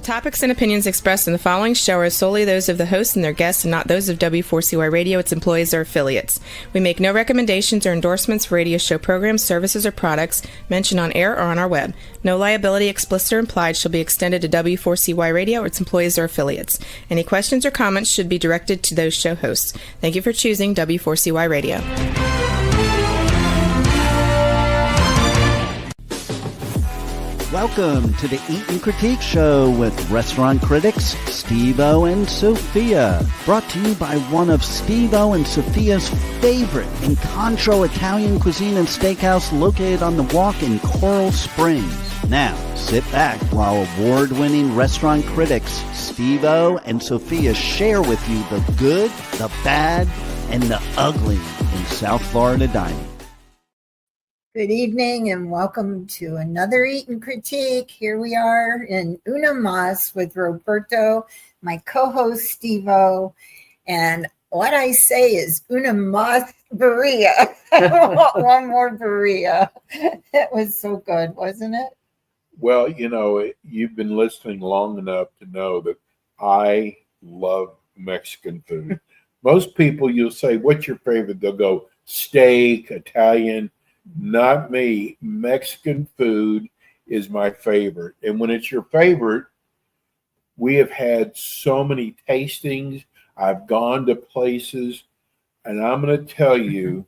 Topics and opinions expressed in the following show are solely those of the host and their guests and not those of W4CY Radio, its employees, or affiliates. We make no recommendations or endorsements for radio show programs, services, or products mentioned on air or on our web. No liability, explicit or implied, shall be extended to W4CY Radio or its employees or affiliates. Any questions or comments should be directed to those show hosts. Thank you for choosing W4CY Radio. Welcome to the Eat and Critique Show with restaurant critics Steve-O and Sophia. Brought to you by one of Steve-O and Sophia's favorite Incontro Italian cuisine and steakhouse located on the Walk in Coral Springs. Now, sit back while award-winning restaurant critics Steve-O and Sophia share with you the good, the bad, and the ugly in South Florida dining. Good evening and welcome to another Eat and Critique. Here we are in Una Mas with Roberto, my co-host Steve-O, and what I say is Una Mas birria. I want one more birria. It was so good, wasn't it? Well, you know, you've been listening long enough to know that I love Mexican food. Most people, you'll say, what's your favorite? They'll go steak, Italian. Not me. Mexican food is my favorite. And when it's your favorite, we have had so many tastings. I've gone to places, and I'm going to tell you,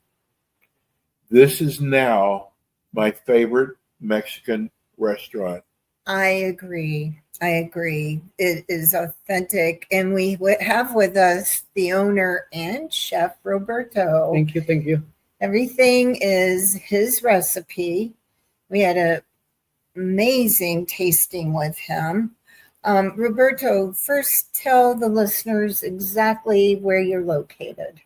this is now my favorite Mexican restaurant. I agree. It is authentic. And we have with us the owner and Chef Roberto. Thank you. Everything is his recipe. We had an amazing tasting with him. Roberto, first tell the listeners exactly where you're located,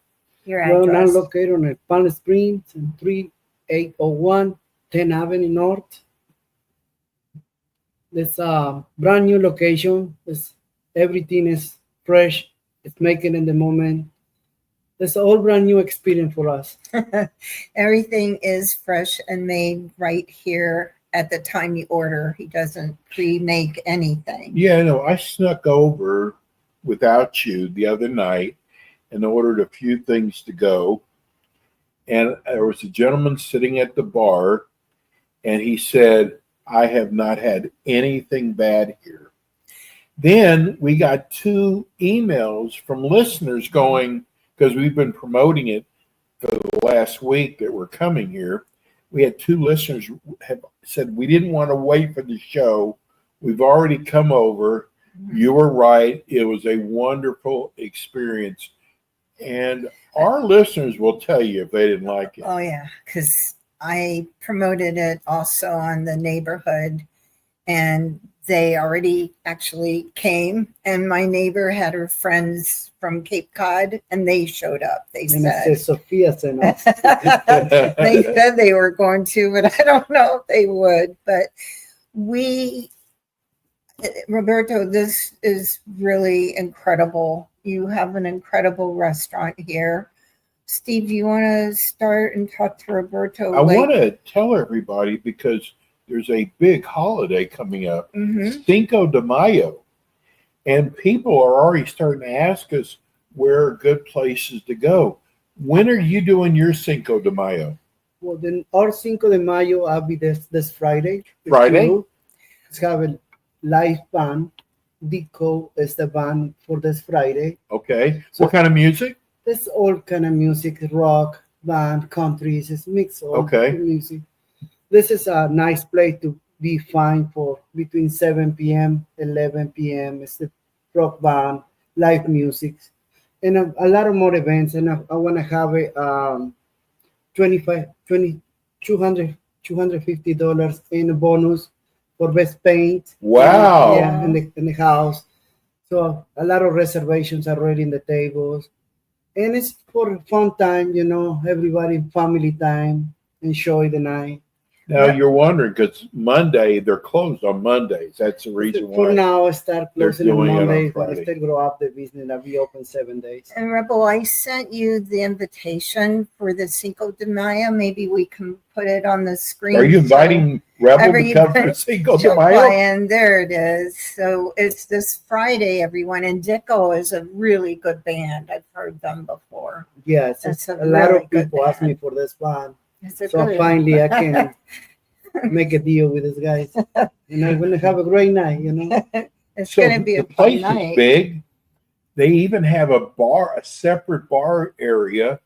your address. Well, I'm located on Palm Springs and 3801 10th Avenue North. It's a brand new location. Everything is fresh. It's making in the moment. It's all brand new experience for us. Everything is fresh and made right here at the time you order. He doesn't pre-make anything. Yeah, no, I snuck over without you the other night and ordered a few things to go. And there was a gentleman sitting at the bar, and he said, I have not had anything bad here. Then we got 2 emails from listeners going, because we've been promoting it for the last week that we're coming here. We had 2 listeners have said, we didn't want to wait for the show. We've already come over. You were right. It was a wonderful experience. And our listeners will tell you if they didn't like it. Oh, yeah, because I promoted it also on the neighborhood, and they already actually came, and my neighbor had her friends from Cape Cod, and they showed up. They said Sophia sent us. they said they were going to, but I don't know if they would. But Roberto, this is really incredible. You have an incredible restaurant here. Steve, you want to start and talk to Roberto? I want to tell everybody, because there's a big holiday coming up, Cinco de Mayo. And people are already starting to ask us where are good places to go. When are you doing your Cinco de Mayo? Well, then our Cinco de Mayo, I'll be this Friday. Friday? Let's have a live band. Dico is the band for this Friday. Okay. So, what kind of music? There's all kind of music, rock, band, country. It's mixed all music. This is a nice place to be fine for between 7 p.m. 11 p.m. It's the rock band, live music, and a lot of more events. And I want to have a $250 in a bonus for best paint. Wow! Yeah, in the house. So a lot of reservations are already in the tables, and it's for fun time. You know, everybody family time. Enjoy the night. Now you're wondering because Monday they're closed on Mondays. That's the reason why. For now, I start closing on doing it on Mondays, but Friday. still grow up the business and we open 7 days. And Rebel, I sent you the invitation for the Cinco de Mayo. Maybe we can put it on the screen. Are you inviting Rebel to come for Cinco de Mayo? And there it is. So it's this Friday, everyone. And Dicko is a really good band. I've heard them before. Yes, a lot of people ask me for this band. So finally I can make a deal with these guys. And I'm going to have a great night, you know. It's going to be a place fun night. is big. They even have a separate bar area,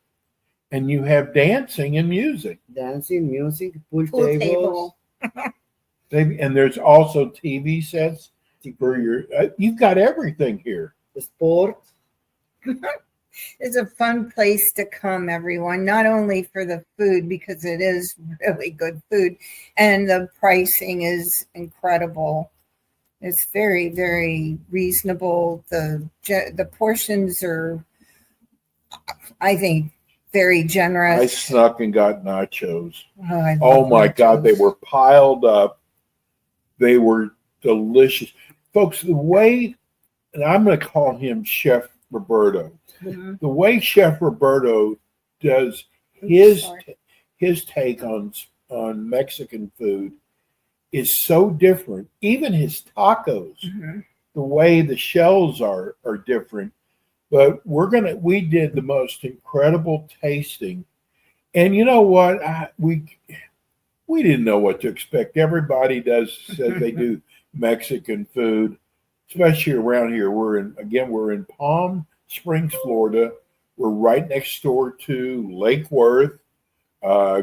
and you have dancing and music. Dancing, music, pool tables. And there's also TV sets for your. You've got everything here. The sport. It's a fun place to come, everyone, not only for the food, because it is really good food, and the pricing is incredible. It's very, very reasonable. The portions are, I think, very generous. I snuck and got nachos. Oh my God, they were piled up. They were delicious. Folks, the way, and I'm going to call him Chef Roberto. Mm-hmm. The way Chef Roberto does his take on Mexican food is so different. Even his tacos, the way the shells are different. But we did the most incredible tasting, and you know what? We didn't know what to expect. Everybody says they do Mexican food, especially around here. We're in Palm Springs, Florida. We're right next door to Lake Worth.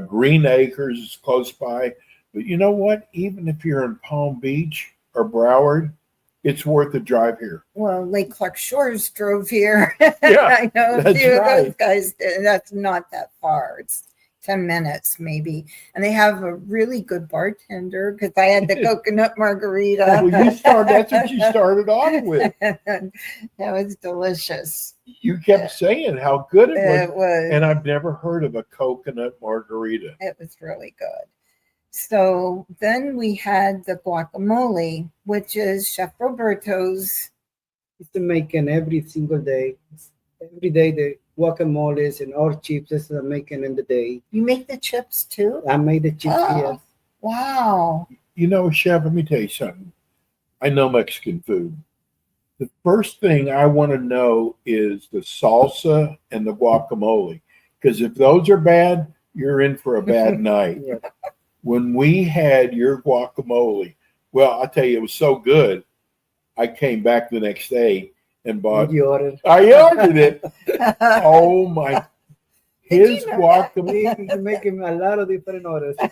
Green Acres is close by. But you know what? Even if you're in Palm Beach or Broward, it's worth a drive here. Well, Lake Clark Shores drove here. Yeah, I know a few right. of those guys did, and that's not that far. It's 10 minutes maybe. And they have a really good bartender because I had the coconut margarita. Well, that's what you started off with. That was delicious. You kept saying how good it was. It was. And I've never heard of a coconut margarita. It was really good. So then we had the guacamole, which is Chef Roberto's. It's making every single day. Every day the guacamoles and our chips is making in the day. You make the chips too? I made the chips, yes. Wow. You know, Chef, let me tell you something. I know Mexican food. The first thing I want to know is the salsa and the guacamole. Because if those are bad, you're in for a bad night. Yeah. When we had your guacamole, well, I tell you, it was so good. I came back the next day and bought. You ordered? I ordered it. Oh my! His guacamole. He's making a lot of different orders. His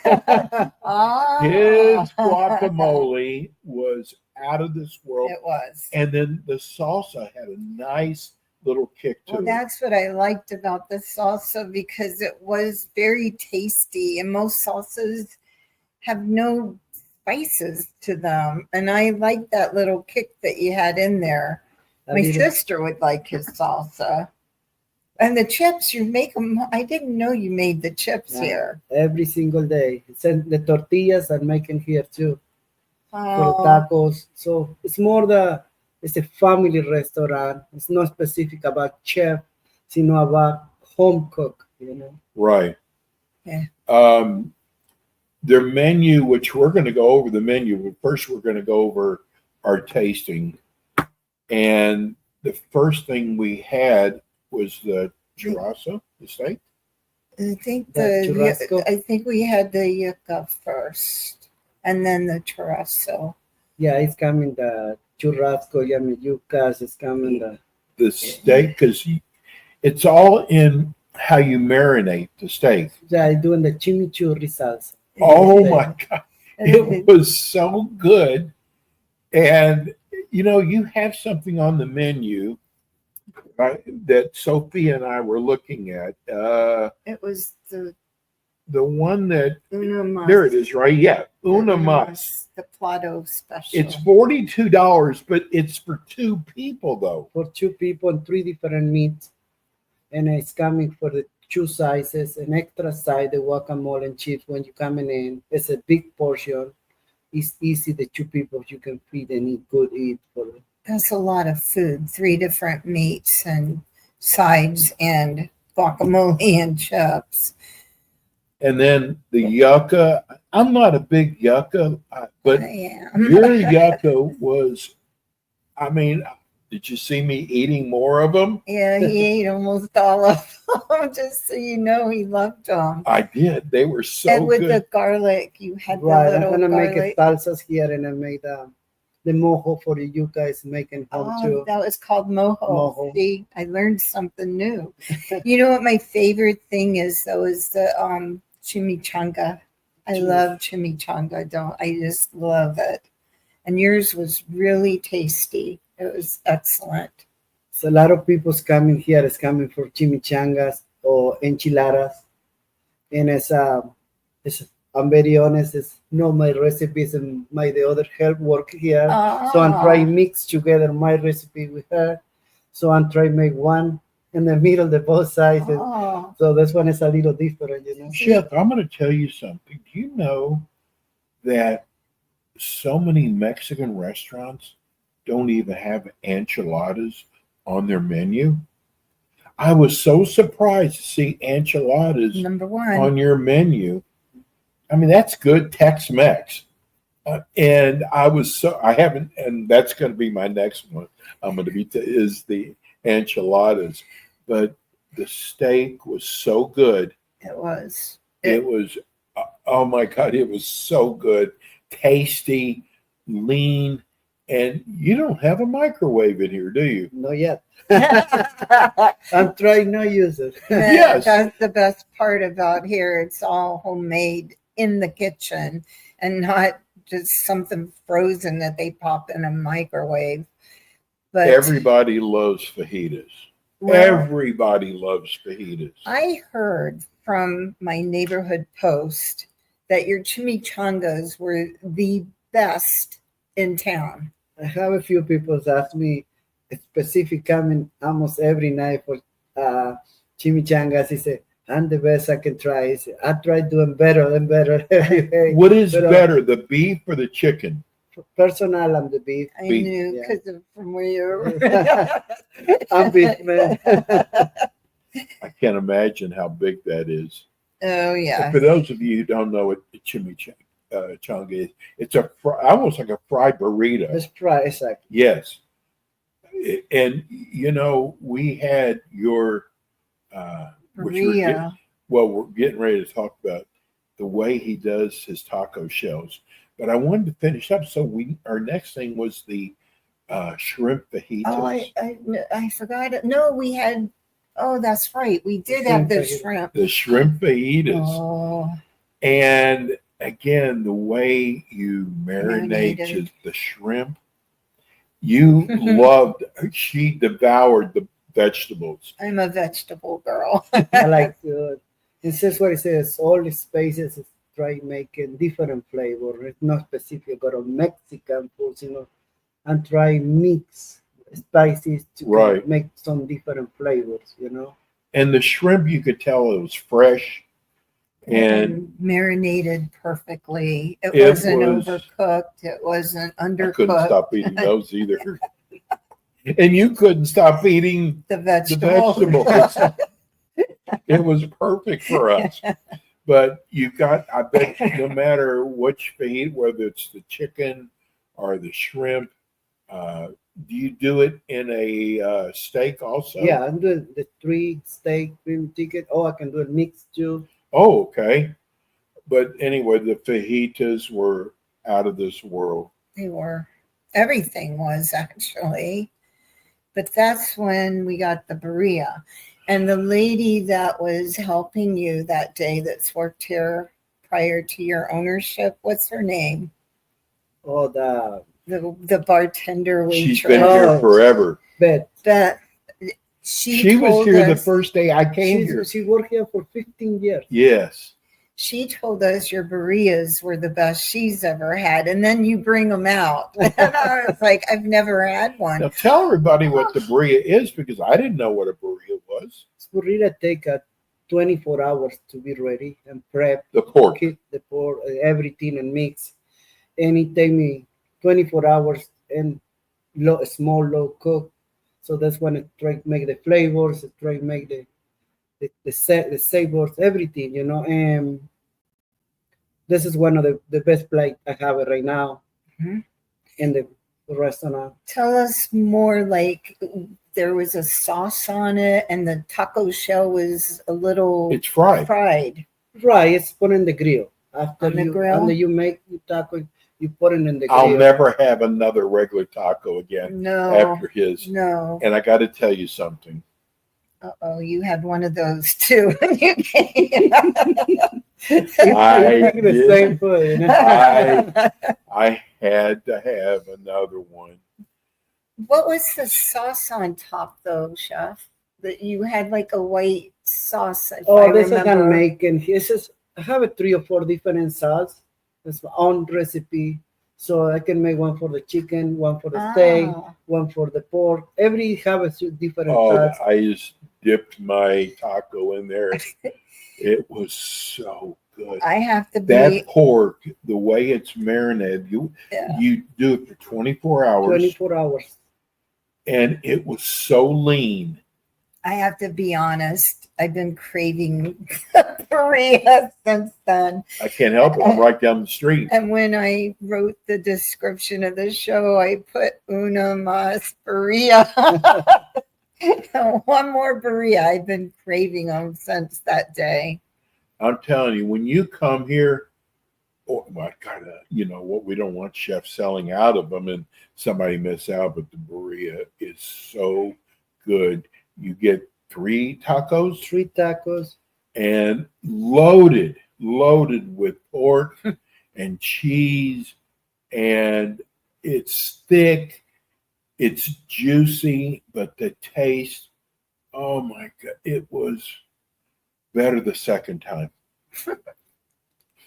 guacamole was out of this world. It was. And then the salsa had a nice little kick to it. Well, that's what I liked about the salsa because it was very tasty, and most salsas have no spices to them. And I liked that little kick that you had in there. My sister would like his salsa. And the chips, you make them. I didn't know you made the chips here. Every single day. The tortillas are making here too. Oh. For tacos. So it's more it's a family restaurant. It's not specific about chef, it's about home cook, you know. Right. Yeah. Their menu, which we're going to go over the menu, but first we're going to go over our tasting. And the first thing we had was the churrasco, the steak. I think we had the yuca first, and then the churrasco. Yeah, it's coming the churrasco, yucas, it's coming the steak, because it's all in how you marinate the steak. Yeah, I'm doing the chimichurri salsa. Oh my God. It was so good. And, you have something on the menu that Sophia and I were looking at. It was the one that, Una Mas. There it is, right? Yeah, Una Mas. The Plato special. It's $42, but it's for 2 people, though. For 2 people and 3 different meats. And it's coming for the two sizes, an extra side, the guacamole and chips when you're coming in. It's a big portion. It's easy. The two people you can feed and eat for it. That's a lot of food. 3 different meats and sides and guacamole and chips. And then the yucca. I'm not a big yucca, but your yucca was, I mean, did you see me eating more of them? Yeah, he ate almost all of them, just so you know he loved them. I did. They were so and with good. the garlic, you had the Right, little I'm gonna garlic. make it salsas here, and I made the mojo for you guys making home too. That was called mojo. Mojo. See, I learned something new. You know what my favorite thing is though is the chimichanga. I love chimichanga. I just love it. And yours was really tasty. It was excellent. So a lot of people's coming here is coming for chimichangas or enchiladas, and I'm very honest. It's not my recipes and the other help work here. So I'm trying mix together my recipe with her. So I'm trying make one in the middle, the both sides. So this one is a little different, you know. Chef, I'm going to tell you something. Do you know that so many Mexican restaurants don't even have enchiladas on their menu? I was so surprised to see enchiladas Number one on your menu. I mean, that's good Tex-Mex. And I haven't, and that's going to be my next one. I'm going to be, is the enchiladas. But the steak was so good. It was. It was, oh my God, it was so good. Tasty, lean. And you don't have a microwave in here, do you? Not yet. I'm trying not to use it. Yes. That's the best part about here. It's all homemade in the kitchen and not just something frozen that they pop in a microwave. But everybody loves fajitas. Everybody loves fajitas. I heard from my neighborhood post that your chimichangas were the best in town. I have a few people ask me specific coming almost every night for chimichangas. He said, I'm the best I can try. He said, I try doing better and better every day. What is better, the beef or the chicken? Personal, I'm the beef. I knew because from where you were. I'm beef, man. I can't imagine how big that is. Oh, yeah. For those of you who don't know what chimichanga is, it's almost like a fried burrito. It's fried, exactly. Yes. And, you know, we had your, birria. We're getting ready to talk about the way he does his taco shells. But I wanted to finish up. So our next thing was the shrimp fajitas. Oh, I forgot it. No, we had. Oh, that's right. We did have the shrimp. The shrimp fajitas. Oh. And again, the way you marinate the shrimp, you loved. She devoured the vegetables. I'm a vegetable girl. I like to. This is what it says. All the spices is try making different flavor. It's not specific or Mexican foods, you know, and try mix spices to make some different flavors, you know. And the shrimp, you could tell it was fresh and marinated perfectly. It wasn't overcooked. It wasn't undercooked. I couldn't stop eating those either. And you couldn't stop eating the vegetables. It was perfect for us. But I bet no matter which feed, whether it's the chicken or the shrimp, do you do it in a steak also? Yeah, I'm doing the 3 steak, cream chicken. Oh, I can do it mixed too. Oh, okay. But anyway, the fajitas were out of this world. They were. Everything was actually. But that's when we got the birria. And the lady that was helping you that day that's worked here prior to your ownership, what's her name? Oh, the bartender waitress. She's been here forever. But she was here the first day I came here. She worked here for 15 years. Yes. She told us your birrias were the best she's ever had. And then you bring them out. And I was like, I've never had one. Now tell everybody what the birria is, because I didn't know what a birria was. Birria take 24 hours to be ready and prep. The pork. The pork, everything and mix. And it take me 24 hours and low cook. So that's when it try to make the flavors, it try to make the savors, everything, And this is one of the best plate I have it right now in the restaurant. Tell us more, like there was a sauce on it and the taco shell was a little... It's fried. Fried. Right, it's put in the grill. After you make the taco, you put it in the grill. I'll never have another regular taco again after his. No. And I got to tell you something. Uh-oh, you had one of those too when you came. I the same food. I had to have another one. What was the sauce on top, though, Chef? That you had like a white sauce. This is handmaking. I have 3 or 4 different sauce. It's my own recipe. So I can make one for the chicken, one for the steak, one for the pork. Every have a different sauce. I just dipped my taco in there. It was so good. I have to that pork, the way it's marinated, you do it for 24 hours. 24 hours. And it was so lean. I have to be honest. I've been craving birria since then. I can't help it. I'm right down the street. And when I wrote the description of the show, I put una más birria. One more birria. I've been craving them since that day. I'm telling you, when you come here, oh my God, what we don't want chefs selling out of them and somebody miss out, but the birria is so good. You get 3 tacos, and loaded with pork and cheese, and it's thick, it's juicy, but the taste, oh my God, it was better the second time.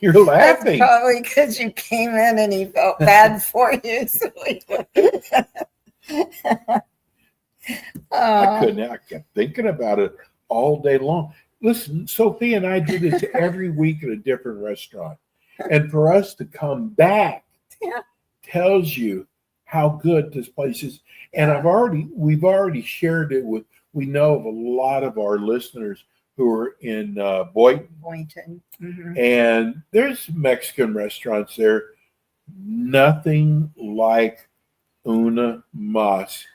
You're laughing. That's probably because you came in and he felt bad for you. So I kept thinking about it all day long. Listen, Sophie and I do this every week at a different restaurant. And for us to come back tells you how good this place is. And we've already shared it we know of a lot of our listeners who are in Boynton. Mm-hmm. And there's Mexican restaurants there. Nothing like Una Mas.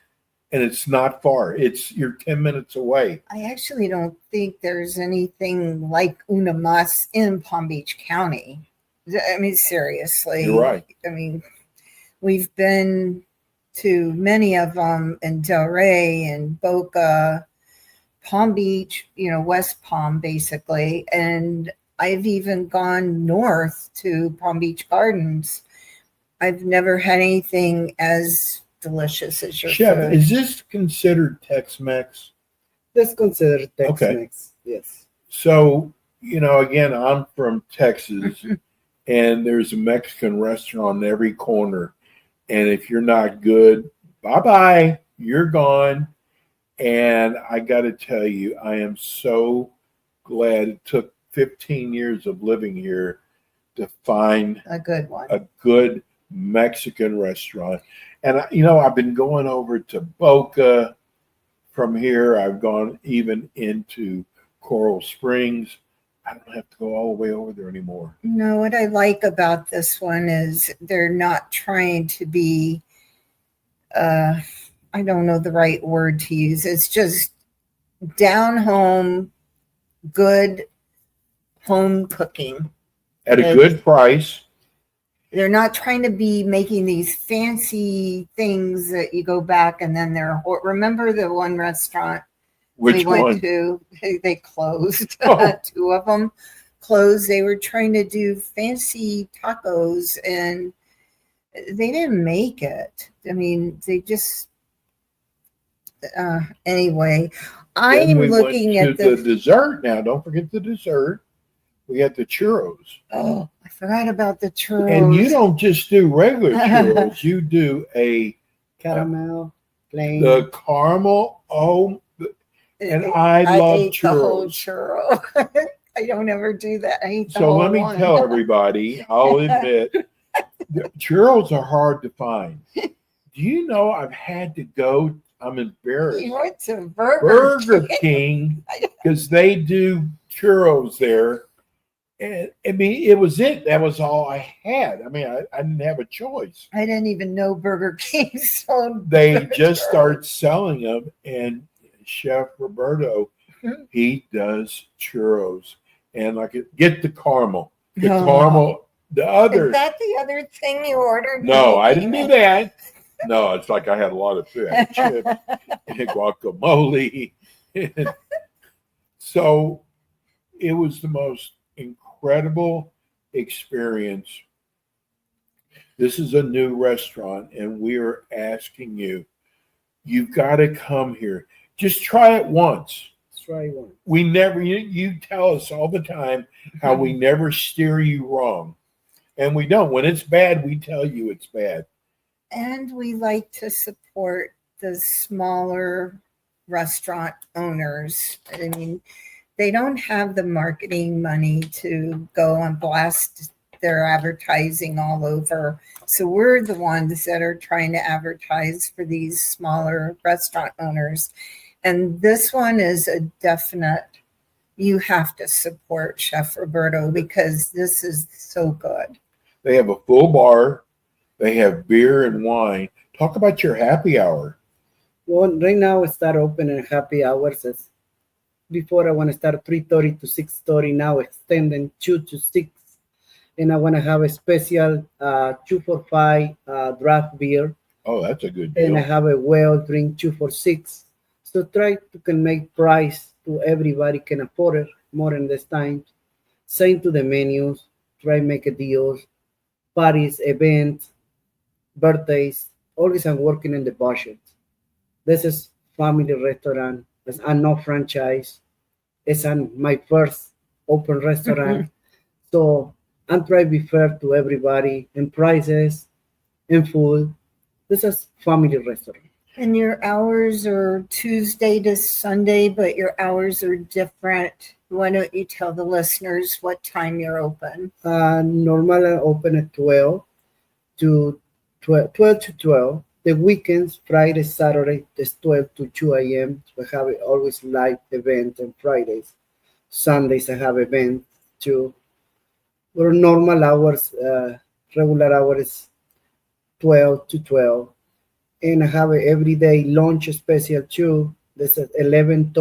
And it's not far. You're 10 minutes away. I actually don't think there's anything like Una Mas in Palm Beach County. I mean, seriously. You're right. I mean, we've been to many of them in Delray and Boca, Palm Beach, West Palm, basically. And I've even gone north to Palm Beach Gardens. I've never had anything as delicious as your Chef, food. is this considered Tex-Mex? That's considered Tex-Mex, okay. Yes. So, again, I'm from Texas, and there's a Mexican restaurant on every corner. And if you're not good, bye-bye, you're gone. And I got to tell you, I am so glad it took 15 years of living here to find a good one, a good Mexican restaurant. And, I've been going over to Boca from here. I've gone even into Coral Springs. I don't have to go all the way over there anymore. No, what I like about this one is they're not trying to be, I don't know the right word to use. It's just down home, good home cooking. At a good price. They're not trying to be making these fancy things that you go back and then remember the one restaurant we went to? They closed. 2 of them closed. They were trying to do fancy tacos and they didn't make it. I mean, they just anyway. I'm looking at the dessert now. Don't forget the dessert. We got the churros. Oh, I forgot about the churros. And you don't just do regular churros. You do a caramel, plain. The caramel. Oh, And I love ate churros. The whole churro. I don't ever do that. I eat the so whole let me one. tell everybody, I'll admit, churros are hard to find. Do you know I've had to go, I'm embarrassed. You went to Burger King because they do churros there. And I mean, it was it. That was all I had. I mean, I didn't have a choice. I didn't even know Burger King sold. They just started selling them, and Chef Roberto, he does churros, and get the caramel, the other. Is that the other thing you ordered? No, I didn't do that. No, it's like I had a lot of food, chips, and guacamole. So it was the most incredible experience. This is a new restaurant, and we are asking you, you've got to come here. Just try it once. Try one. We never, you tell us all the time how we never steer you wrong. And we don't. When it's bad, we tell you it's bad. And we like to support the smaller restaurant owners. I mean, they don't have the marketing money to go and blast their advertising all over. So we're the ones that are trying to advertise for these smaller restaurant owners. And this one is a definite, you have to support Chef Roberto because this is so good. They have a full bar. They have beer and wine. Talk about your happy hour. Well, right now we start opening happy hours. Before I want to start 3:30 to 6:30. Now extending 2 to 6. And I want to have a special 2 for $5 draft beer. Oh, that's a good deal. And I have a well drink 2 for $6. So try to can make price to everybody can afford it more in this time. Same to the menus. Try make a deals, parties, events, birthdays. Always I'm working in the budget. This is family restaurant. I'm not franchise. It's my first open restaurant. So I'm trying to be fair to everybody in prices, in food. This is family restaurant. And your hours are Tuesday to Sunday, but your hours are different. Why don't you tell the listeners what time you're open? Normally I open at 12 to 12. The weekends, Friday, Saturday, is 12 to 2 a.m. We have always live event on Fridays. Sundays I have event too. Our normal hours, regular hours, 12 to 12. And I have an everyday lunch special too. This is 12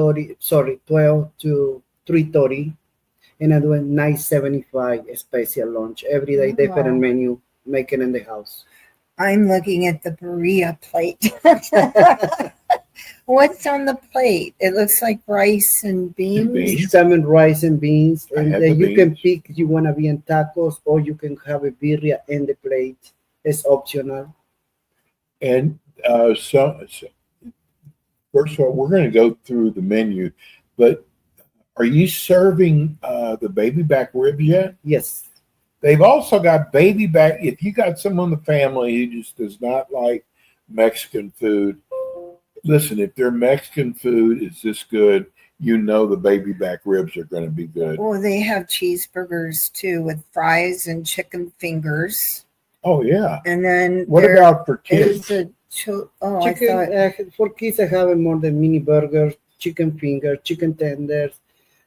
to 3:30. And I do a $9.75 special lunch. Every day, different menu, making in the house. I'm looking at the birria plate. What's on the plate? It looks like rice and beans. Salmon, rice, and beans. And then you can pick if you want to be in tacos or you can have a birria in the plate. It's optional. And so first of all, we're going to go through the menu, but are you serving the baby back ribs yet? Yes. They've also got baby back. If you got someone in the family who just does not like Mexican food, listen, if their Mexican food is this good, you know the baby back ribs are going to be good. Well, they have cheeseburgers too with fries and chicken fingers. Oh, yeah. And then what about for kids? For kids, I have more than mini burgers, chicken fingers, chicken tenders,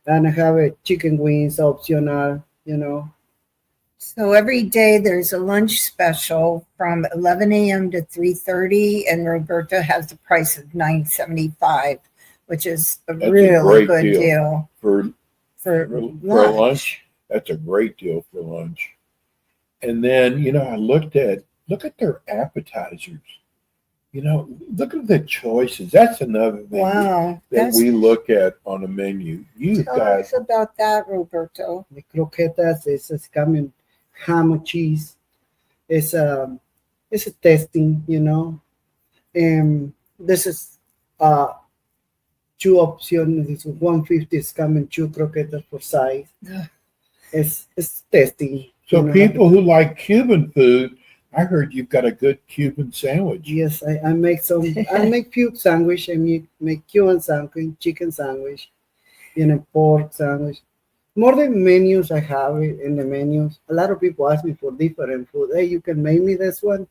and I have a chicken wings optional, So every day there's a lunch special from 11 a.m. to 3:30, and Roberto has the price of $9.75, which is a really good deal for lunch. That's a great deal for lunch. And then, I look at their appetizers. Look at the choices. That's another thing that we look at on a menu. Tell us about that, Roberto. The croquetas is coming ham and cheese. It's a testing, And this is 2 options. It's 150 is coming 2 croquetas for size. It's testing. So people who like Cuban food, I heard you've got a good Cuban sandwich. Yes, I make some. I make few sandwich. I make Cuban sandwich, chicken sandwich, pork sandwich. More than menus I have in the menus. A lot of people ask me for different food. Hey, you can make me this one.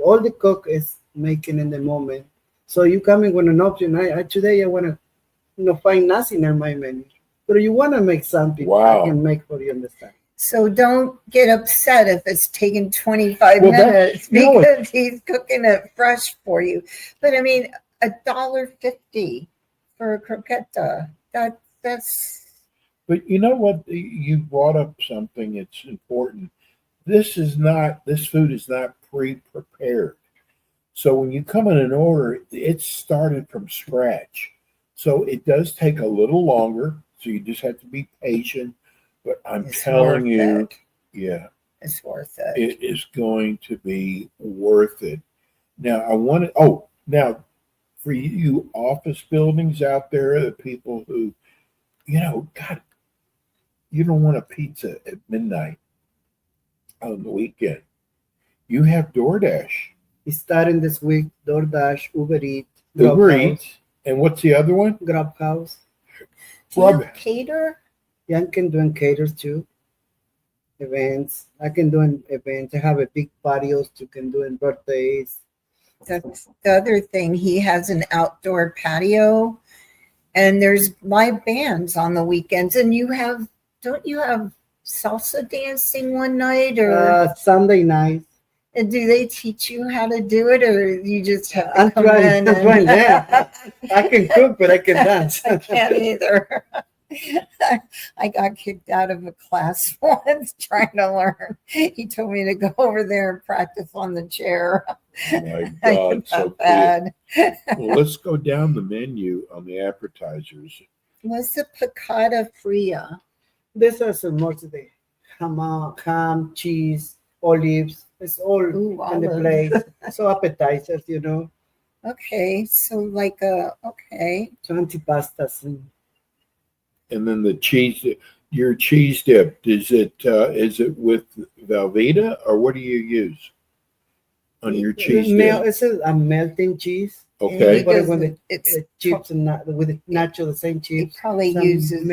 All the cook is making in the moment. So you come in with an option. Today I want to find nothing in my menu. But you want to make something, wow. I can make for you, understand. So don't get upset if it's taking 25 minutes because he's cooking it fresh for you. But I mean, $1.50 for a croqueta. That's. But you know what? You brought up something that's important. This food is not pre-prepared. So when you come in and order, it's started from scratch. So it does take a little longer. So you just have to be patient. But it's telling you, yeah, it's worth it. It is going to be worth it. Now now for you office buildings out there, the people who, God, you don't want a pizza at midnight on the weekend. You have DoorDash. It's starting this week. DoorDash, Uber Eats. And what's the other one? Grub House. Do you cater? Yeah, I can do caters too. Events. I can do events. I have a big patios. You can do in birthdays. That's the other thing. He has an outdoor patio, and there's live bands on the weekends. And don't you have salsa dancing one night or Sunday night? And do they teach you how to do it, or you just have to come in? I'm trying that. I can cook, but I can dance. I can't either. I got kicked out of a class once trying to learn. He told me to go over there and practice on the chair. Oh my God, so bad. Well, let's go down the menu on the appetizers. What's the piccata fria? These are some more today. Ham, cheese, olives. It's all on the plate. So appetizers, Okay, so So antipastas. And then the cheese, your cheese dip, is it with Velveeta or what do you use on your cheese dip? It's a melting cheese. Okay. But when it's chips and with the nacho, the same cheese. It probably uses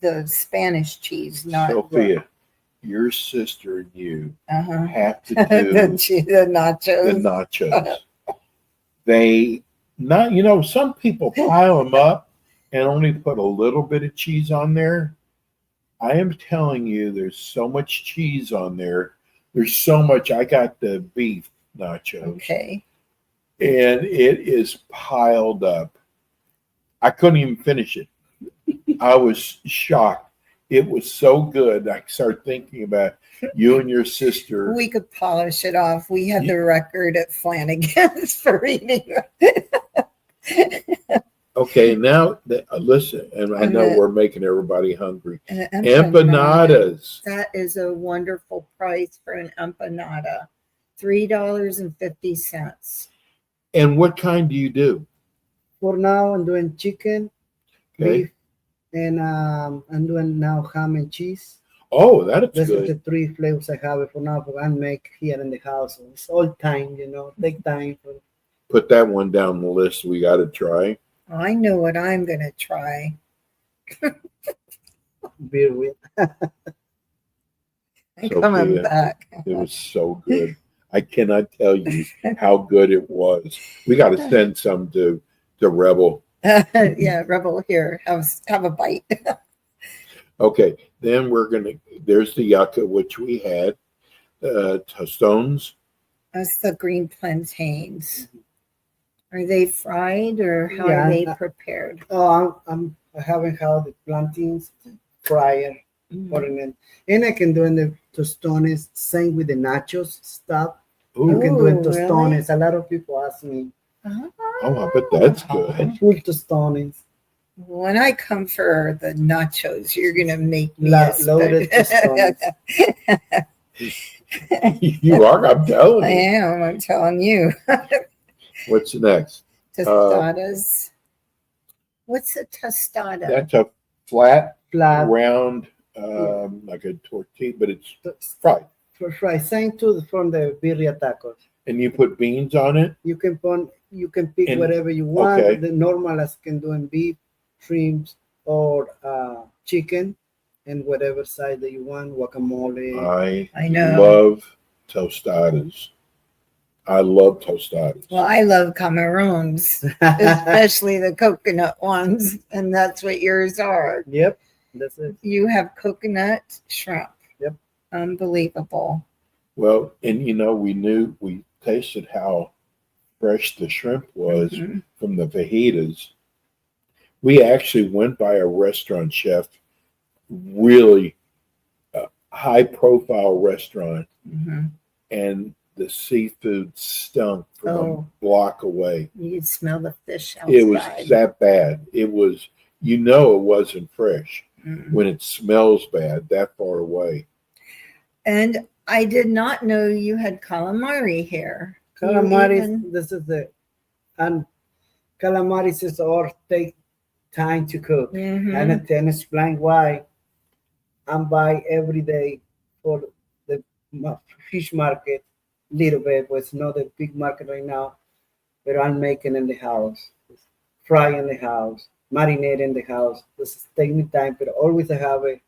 the Spanish cheese, not Sophia. Your sister and you have to do the nachos. The nachos. Some people pile them up and only put a little bit of cheese on there. I am telling you, there's so much cheese on there. There's so much. I got the beef nachos. Okay. And it is piled up. I couldn't even finish it. I was shocked. It was so good. I started thinking about you and your sister. We could polish it off. We have the record at Flanagan's for eating. Okay, now listen, and I know we're making everybody hungry. Empanadas. That is a wonderful price for an empanada. $3.50. And what kind do you do? For now, I'm doing chicken, beef, and I'm doing now ham and cheese. Oh, that's good. Those are the three flavors I have for now, but I make here in the house. So it's all time, take time. Put that one down the list. We got to try. I know what I'm going to try. Birria. I'm coming back. It was so good. I cannot tell you how good it was. We got to send some to Rebel. Yeah, Rebel, here. Have a bite. Okay, then there's the yucca, which we had. Tostones. That's the green plantains. Are they fried or how are they prepared? Oh, I haven't had the plantains fryer. And I can do in the tostones, same with the nachos stuff. You can do in tostones. Really? A lot of people ask me. Oh, I bet that's good. Full tostones. When I come for the nachos, you're going to make me loaded tostones. You are, I'm telling you. I am, I'm telling you. What's next? Tostadas. What's a tostada? That's a flat round, like a tortilla, but it's fried. for fry. Same to from the birria tacos. And you put beans on it? You can pick whatever you want. Okay. The normal as can do in beef, shrimps, or chicken, and whatever side that you want. Guacamole. I know. Love tostadas. I love tostadas. Well, I love camarons, especially the coconut ones, and that's what yours are. Yep, that's it. You have coconut shrimp. Yep. Unbelievable. Well, and we tasted how fresh the shrimp was from the fajitas. We actually went by a restaurant, chef, really high profile restaurant, and the seafood stunk from a block away. You could smell the fish outside. It was that bad. It was, it wasn't fresh when it smells bad that far away. And I did not know you had calamari here. Calamari, this is and calamari is all take time to cook. And then explain why I'm buy every day for the fish market, little bit, but it's not a big market right now, but I'm making in the house, fry in the house, marinate in the house. This is take me time, but always I have it.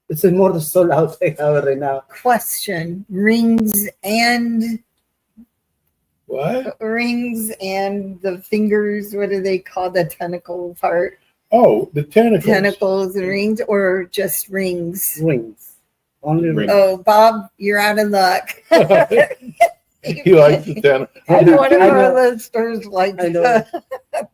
It's more the soul out I have it right now. Question: rings and what? Rings and the fingers. What do they call the tentacle part? Oh, the tentacles. Tentacles and rings, or just rings? Rings. Only rings. Oh, Bob, you're out of luck. He likes the tentacles. One of our listeners likes that.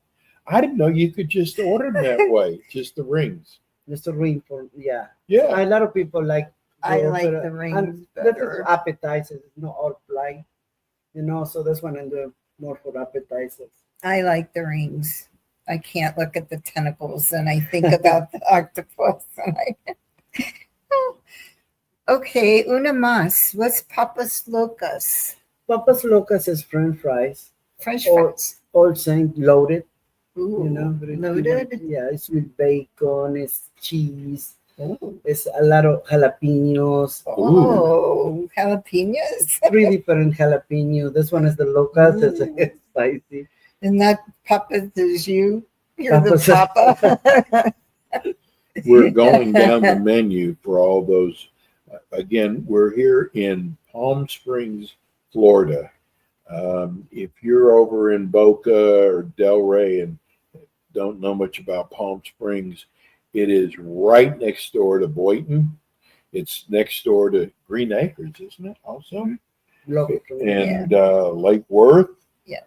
I didn't know you could just order them that way, just the rings. Just a ring for Yeah. A lot of people like. I like the rings better. Appetizers, not all plain, So that's when I'm doing more for appetizers. I like the rings. I can't look at the tentacles and I think about the octopus. Okay, una más. What's Papas Locas? Papas Locas is French fries. French fries. All same loaded. Ooh, loaded? Yeah, it's with bacon, it's cheese. Ooh. It's a lot of jalapenos. Oh, jalapenos? 3 different jalapenos. This one is the Locas. It's spicy. And that Papa is you? You're the Papa? We're going down the menu for all those. Again, we're here in Palm Springs, Florida. If you're over in Boca or Delray and don't know much about Palm Springs, it is right next door to Boynton. It's next door to Green Acres, isn't it? Also, and Lake Worth. Yeah,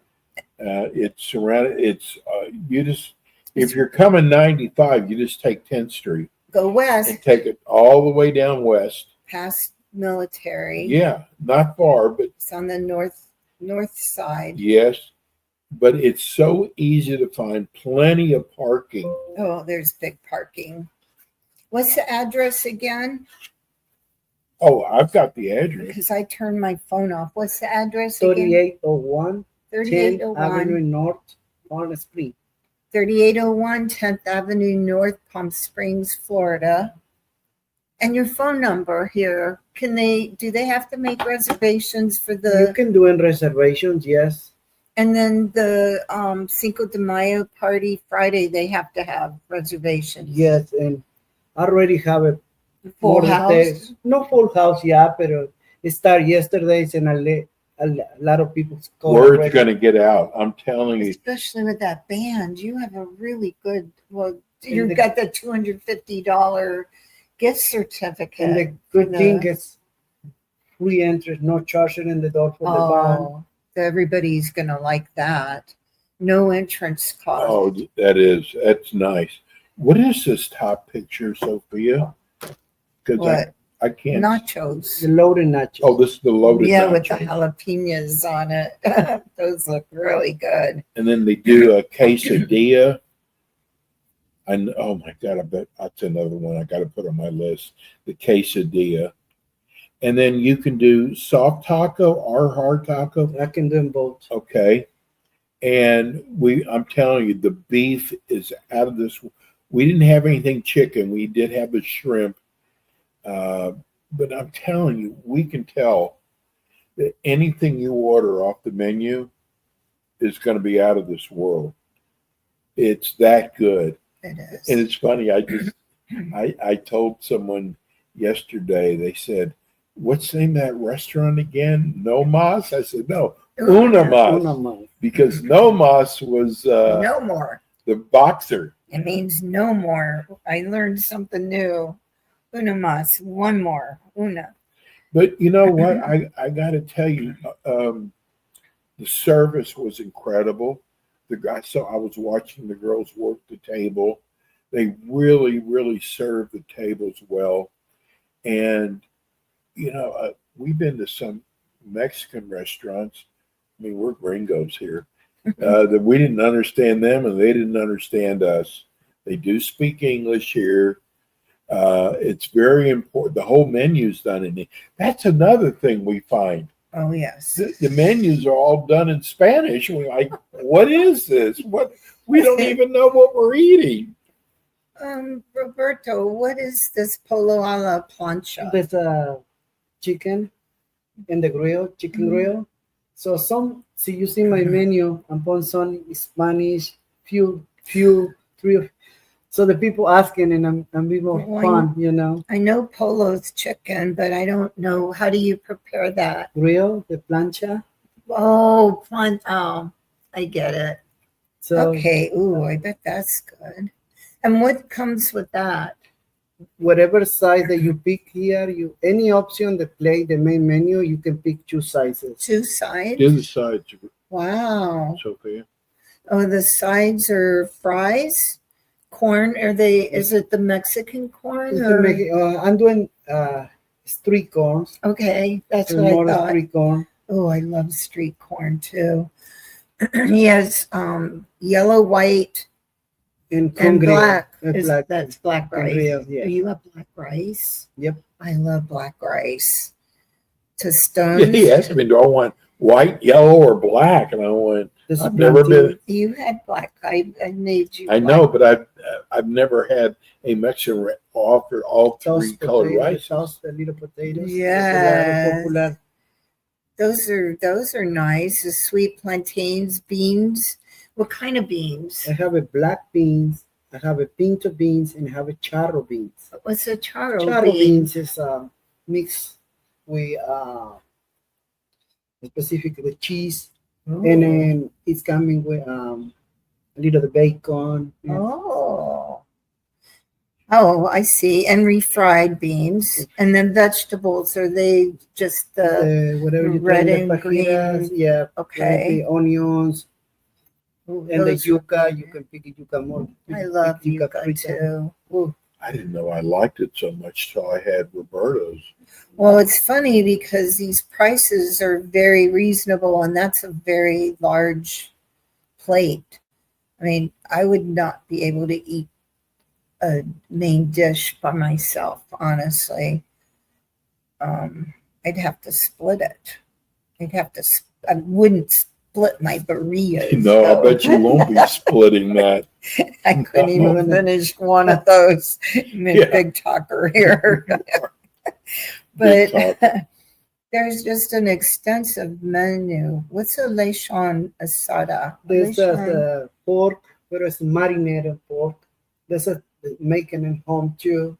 it's surrounded. It's if you're coming 95, you just take 10th Street. Go west. And take it all the way down west. Past Military. Yeah, not far, but it's on the north side. Yes, but it's so easy to find plenty of parking. Oh, there's big parking. What's the address again? Oh, I've got the address. Because I turned my phone off. What's the address again? 3801 10th Avenue North, Palm Springs. 3801 10th Avenue North, Palm Springs, Florida. And your phone number here, do they have to make reservations for the... You can do in reservations, yes. And then the Cinco de Mayo party Friday, they have to have reservations. Yes, and I already have a full house. No full house, yeah, but it started yesterday, and a lot of people. Word's going to get out. I'm telling you. Especially with that band, you have a really good. Well, you've got the $250 gift certificate. And the good thing is free entry, no charging in the door for the band. Everybody's going to like that. No entrance cost. Oh, that's nice. What is this top picture, Sophia? Because I can't. Nachos. The loaded nachos. Oh, this is the loaded nachos. Yeah, with the jalapenos on it. Those look really good. And then they do a quesadilla. And oh my God, I bet that's another one I got to put on my list. The quesadilla. And then you can do soft taco or hard taco. I can do them both. Okay. And I'm telling you, the beef is out of this. We didn't have anything chicken. We did have the shrimp. But I'm telling you, we can tell that anything you order off the menu is going to be out of this world. It's that good. It is. And it's funny. I told someone yesterday. They said, "What's the name of that restaurant again? No Mas?" I said, "No, Una Mas." Because No Mas was no more. the boxer. It means no more. I learned something new. Una Mas. One more. Una. But you know what? I got to tell you, the service was incredible. The guy, so I was watching the girls work the table. They really, really served the tables well. And you know, we've been to some Mexican restaurants. I mean, we're gringos here. That we didn't understand them, and they didn't understand us. They do speak English here. It's very important. The whole menu's done in it. That's another thing we find. Oh, yes. The menus are all done in Spanish. We're like, what is this? What? We don't even know what we're eating. Roberto, what is this pollo a la plancha? There's a chicken in the grill, chicken grill. So you see my menu, I'm putting some Spanish, few, three. So the people asking, and I'm being fun, you know. I know polo's chicken, but I don't know, how do you prepare that? Grill, the plancha. Oh, I get it. So okay, ooh, I bet that's good. And what comes with that? Whatever size that you pick here, any option the main menu, you can pick 2 sizes. 2 sides? Do the sides. Wow. Sophia. Oh, the sides are fries? Corn? Is it the Mexican corn? I'm doing street corn. Okay, that's what I thought. Street corn. Oh, I love street corn too. He has yellow, white, and black. That's black rice. Real, yeah. You love black rice? Yep. I love black rice. Tostones. Yeah, he asked me, do I want white, yellow, or black? And I went, I've never been. You had black. I made you. I know, but I've never had a Mexican offer all 3 colored rice. The little potatoes. Yeah. Popular. Those are nice. The sweet plantains, beans. What kind of beans? I have a black beans. I have a pinto beans, and I have a charro beans. What's a charro bean? Charro beans is mixed with specifically cheese. Ooh. And then it's coming with a little of bacon. Oh, I see. And refried beans. And then vegetables, are they just the whatever you red and green? Yeah. Okay. The onions. Ooh, and the yuca, you can pick yuca more. I love yuca too. Ooh. I didn't know I liked it so much till I had Roberto's. Well, it's funny because these prices are very reasonable, and that's a very large plate. I mean, I would not be able to eat a main dish by myself, honestly. I'd have to split it. I wouldn't split my birria. No, I bet you won't be splitting that. I couldn't even finish one of those. Big talker here. But there's just an extensive menu. What's a lechon asada? There's the pork, but it's marinated pork. There's a making at home too.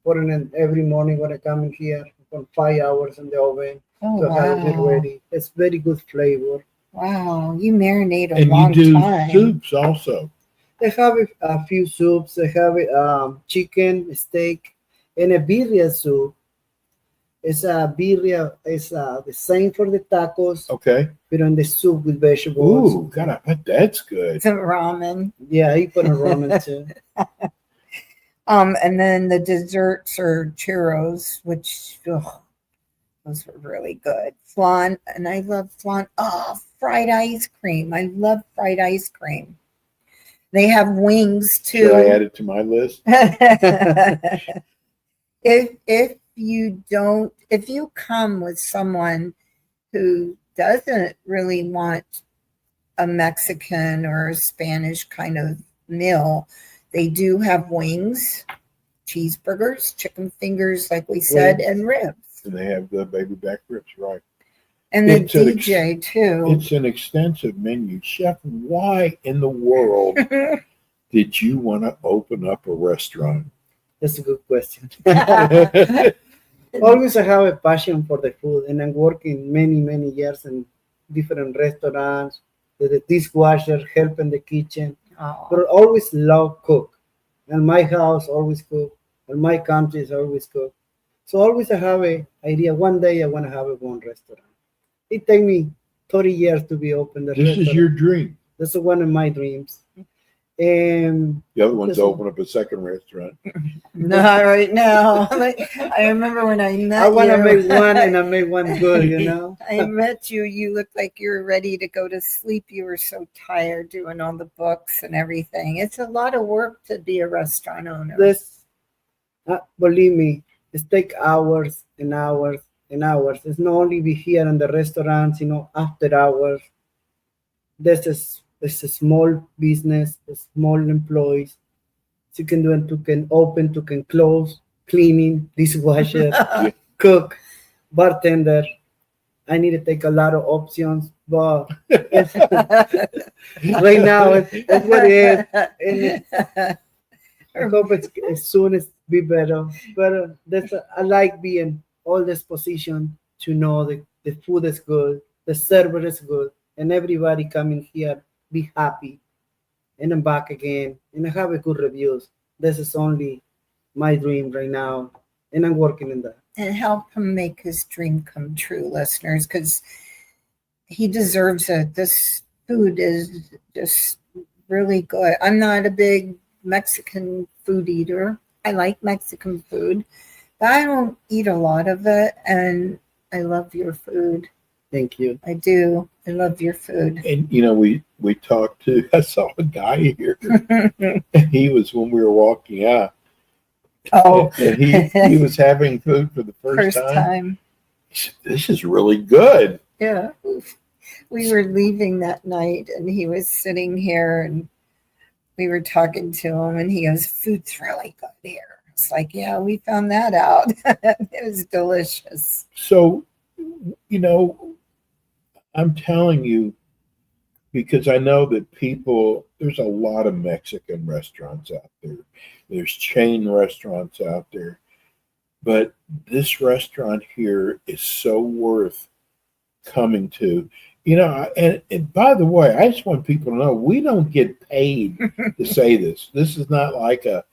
Putting it every morning when I come in here, for 5 hours in the oven. Oh, have it ready. It's very good flavor. Wow, you marinate a and long you do time. soups also. They have a few soups. They have chicken, steak, and a birria soup. It's a birria. It's the same for the tacos. Okay. But on the soup with vegetables. Ooh, God, I bet that's good. Some ramen. Yeah, you put a ramen too. And then the desserts are churros, which those were really good. Flan, and I love flan. Oh, fried ice cream. I love fried ice cream. They have wings too. Should I add it to my list? If you come with someone who doesn't really want a Mexican or a Spanish kind of meal, they do have wings cheeseburgers, chicken fingers, like we said, and ribs. And they have the baby back ribs, right? And the DJ, too. It's an extensive menu. Chef, why in the world did you want to open up a restaurant? That's a good question. Always I have a passion for the food, and I'm working many years in different restaurants, the dishwasher, help in the kitchen. Oh. But I always love cook. And my house always cook. And my country is always cook. So always I have a idea. One day I want to have a one restaurant. It take me 30 years to be open. This is your dream. This is one of my dreams. And the other one's to open up a second restaurant. Not right now. I remember when I met you. I want to make one, and I made one good, you know. I met you. You looked like you were ready to go to sleep. You were so tired doing all the books and everything. It's a lot of work to be a restaurant owner. Believe me, it takes hours and hours and hours. It's not only be here in the restaurants, you know, after hours. It's a small business, a small employees. So you can do it, you can open, you can close, cleaning, dishwasher, cook, bartender. I need to take a lot of options, but right now it's what it is. And I hope it's as soon as be better. But I like being all this position to know the food is good, the server is good, and everybody coming here be happy, and I'm back again, and I have a good reviews. This is only my dream right now, and I'm working in that. And help him make his dream come true, listeners, because he deserves it. This food is just really good. I'm not a big Mexican food eater. I like Mexican food, but I don't eat a lot of it, and I love your food. Thank you. I do. I love your food. And, you know, we talked to, I saw a guy here, and he was, when we were walking out, and he was having food for the first time. He said, this is really good. Yeah. We were leaving that night, and he was sitting here, and we were talking to him, and he goes, food's really good here. It's like, yeah, we found that out. It was delicious. So, you know, I'm telling you, because I know that there's a lot of Mexican restaurants out there. There's chain restaurants out there. But this restaurant here is so worth coming to. You know, and by the way, I just want people to know, we don't get paid to say this. This is not like a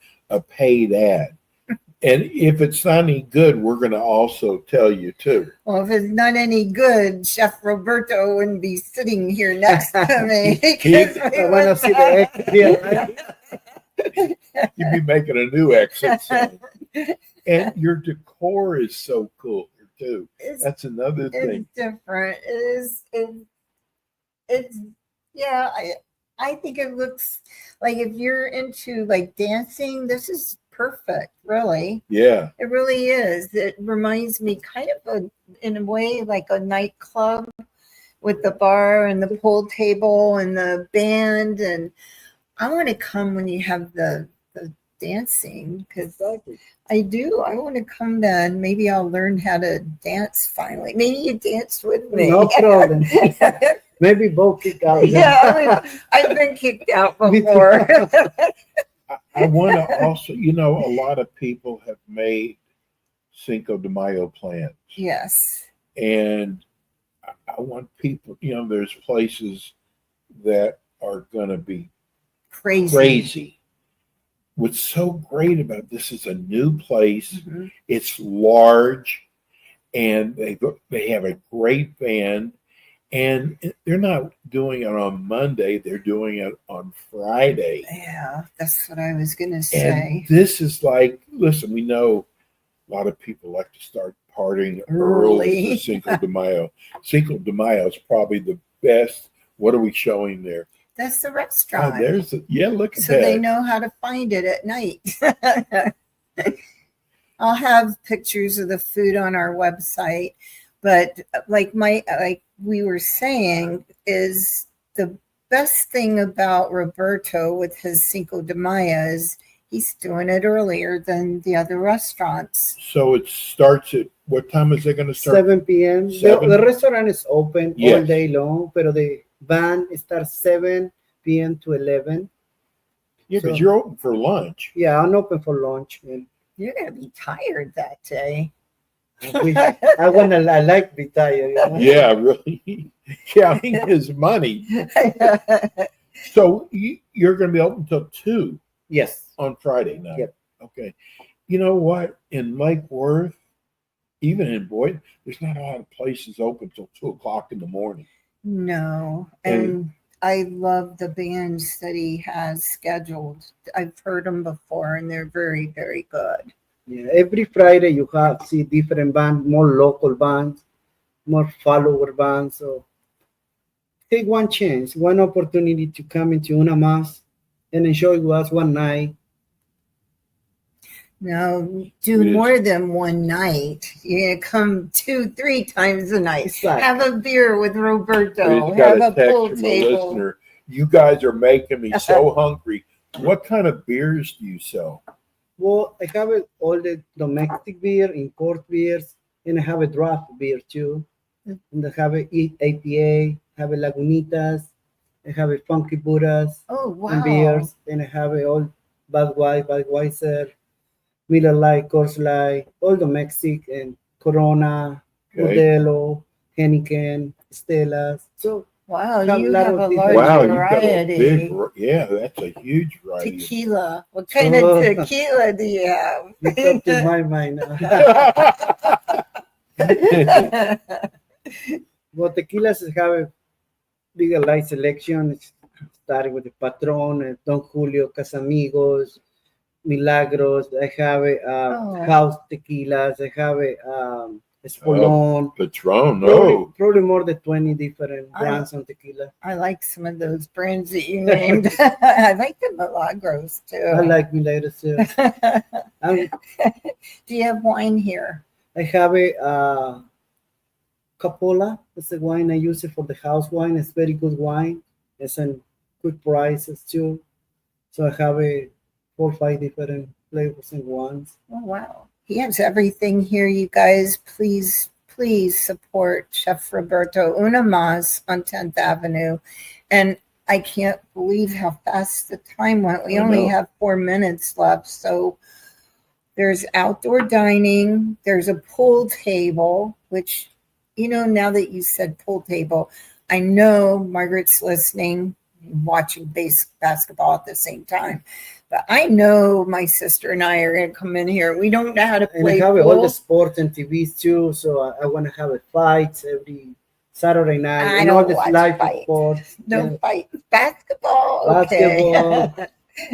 paid ad. And if it's not any good, we're going to also tell you too. Well, if it's not any good, Chef Roberto wouldn't be sitting here next to me. I want to see the exit. You'd be making a new exit. And your decor is so cool here too. That's another thing. It's different. It's yeah. I think it looks like, if you're into like dancing, this is perfect, really. Yeah. It really is. It reminds me kind of in a way like a nightclub with the bar and the pool table and the band. And I want to come when you have the dancing, because I do. I want to come then. Maybe I'll learn how to dance finally. Maybe you danced with me. No problem. Maybe both kick out. Yeah, I've been kicked out before. I want to also, you know, a lot of people have made Cinco de Mayo plans. Yes. And I want people, you know, there's places that are going to be crazy. What's so great about this is a new place. Mm-hmm. It's large, and they have a great band. And they're not doing it on Monday. They're doing it on Friday. Yeah, that's what I was going to say. And this is like, listen, we know a lot of people like to start partying early for Cinco de Mayo. Cinco de Mayo is probably the best. What are we showing there? That's the restaurant. Look at that. So they know how to find it at night. I'll have pictures of the food on our website. But like we were saying, is the best thing about Roberto with his Cinco de Mayo is he's doing it earlier than the other restaurants. So it starts at what time is it going to start? 7 p.m. 7? The restaurant is open Yes. all day long, but the band starts 7 p.m. to 11. Yeah, because you're open for lunch. Yeah, I'm open for lunch. And you're going to be tired that day. I like be tired. Yeah, really. Counting his money. So you're going to be open until 2? Yes. On Friday night? Yep. Okay. You know what? In Lake Worth, even in Boyd, there's not a lot of places open till 2 o'clock in the morning. No. And I love the bands that he has scheduled. I've heard them before, and they're very, very good. Yeah, every Friday you have see different bands, more local bands, more follower bands. So take one chance, one opportunity to come into Una Mas and enjoy with us one night. Now, do more than one night. You're going to come 2-3 times a night. Exactly. Have a beer with Roberto. Have a pool table. Listener. You guys are making me so hungry. What kind of beers do you sell? Well, I have all the domestic beer, import beers, and I have a draft beer too. And I have a APA, have a Lagunitas, I have a Funky Buddhas, and beers, and I have a all Budweiser, Miller Lite, Coors Light, all domestic, and Corona, Modelo, Heineken, Stellas. So wow, you have a large variety. That's a huge variety. Tequila. What kind of tequila do you have? It's up to my mind now. Well, tequilas have a bigger light selection, starting with the Patron, Don Julio, Casamigos, Milagros. I have a house tequilas. I have a Espolón. Patron, probably more than 20 different brands on tequila. I like some of those brands that you named. I like the Milagros too. I like Milagros too. Do you have wine here? I have a Capola. That's the wine I use it for the house wine. It's very good wine. It's in good prices too. So I have 4 or 5 different flavors and wines. Oh wow. He has everything here, you guys. Please support Chef Roberto Una Mas on 10th Avenue. And I can't believe how fast the time went. We only have 4 minutes left. So there's outdoor dining. There's a pool table, which, now that you said pool table, I know Margaret's listening, watching basketball at the same time. But I know my sister and I are going to come in here. We don't know how to play and I have pool. all the sports and TVs too. So I want to have a fight every Saturday night. I don't watch live fights. Sports. No fight. Basketball. Okay.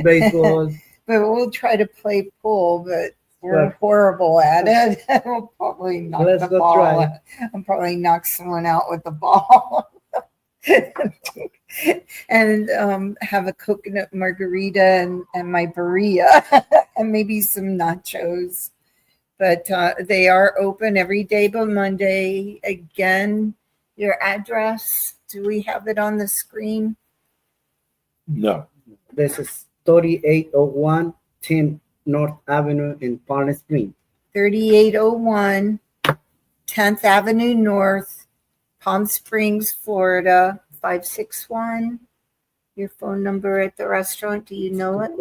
Baseball. But we'll try to play pool, but we're horrible at it. We'll probably knock the ball. I'll probably knock someone out with the ball. And have a coconut margarita and my birria and maybe some nachos. But they are open every day but Monday. Again, your address, do we have it on the screen? No. This is 3801 10 North Avenue in Palm Springs. 3801 10th Avenue North, Palm Springs, Florida, 561. Your phone number at the restaurant, do you know it?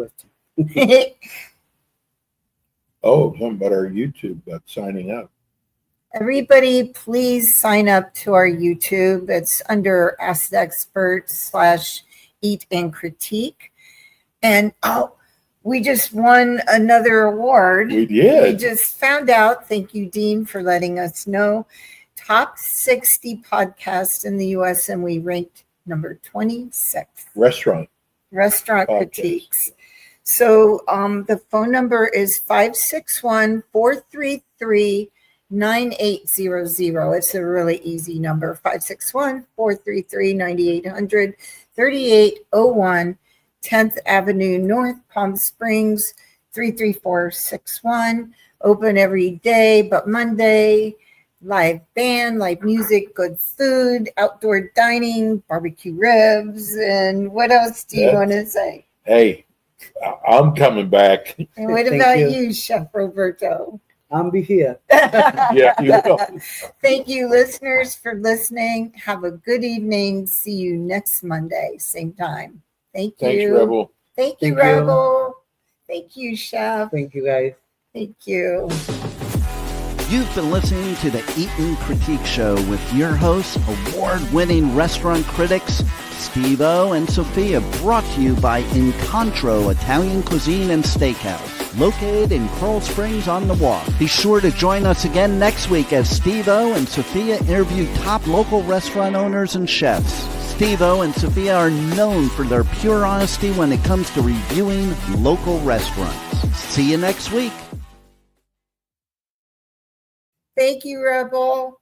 Something about our YouTube that's signing up. Everybody, please sign up to our YouTube. It's under Ask the Expert / Eat and Critique. And we just won another award. We did. We just found out. Thank you, Dean, for letting us know. Top 60 podcasts in the U.S. and we ranked number 26. Restaurant critiques. So the phone number is 561-433-9800. It's a really easy number. 561-433-9800. 3801 10th Avenue North, Palm Springs, 33461. Open every day but Monday. Live band, live music, good food, outdoor dining, barbecue ribs, and what else do you want to say? Hey, I'm coming back. And what Thank about you. you, Chef Roberto? I'll be here. Yeah, you will. Thank you, listeners, for listening. Have a good evening. See you next Monday, same time. Thank you. Thanks, Rebel. Thank you, Thank you. Rebel. Thank you, Chef. Thank you, guys. Thank you. You've been listening to the Eatin' Critique Show with your hosts, award-winning restaurant critics Steve-O and Sophia, brought to you by Incontro Italian Cuisine and Steakhouse, located in Coral Springs on the Walk. Be sure to join us again next week as Steve-O and Sophia interview top local restaurant owners and chefs. Steve-O and Sophia are known for their pure honesty when it comes to reviewing local restaurants. See you next week. Thank you, Rebel.